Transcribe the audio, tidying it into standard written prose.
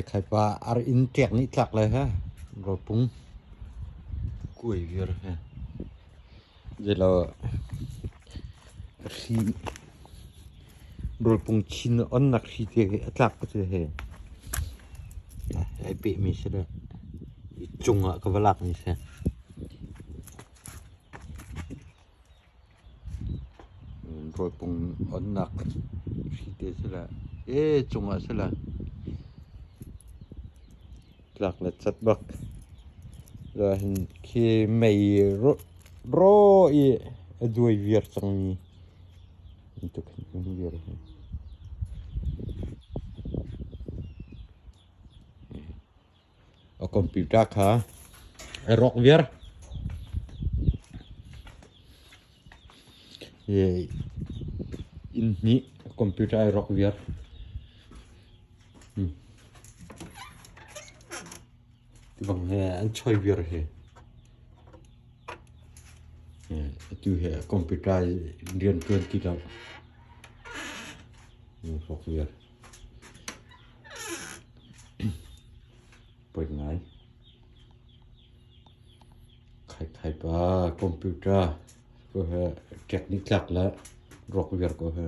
khai pa ar in tek ni tlak le ha ro pung koi vir ha je lo ri ro pung chin on nak ri te tlak pa te he ai pe mi se da i chunga ka walak ni se ro pung on nak ri te se la chunga se la tlak la chat bak la hin ke mei ro i duai vir chang ni tu kan vir a computer kha rock vir ye in ni computer rock vir bang he an choi vir he tu he computer rian tuan ki da rock vir poi ngai khai pa computer ko he technique lak la rock vir ko he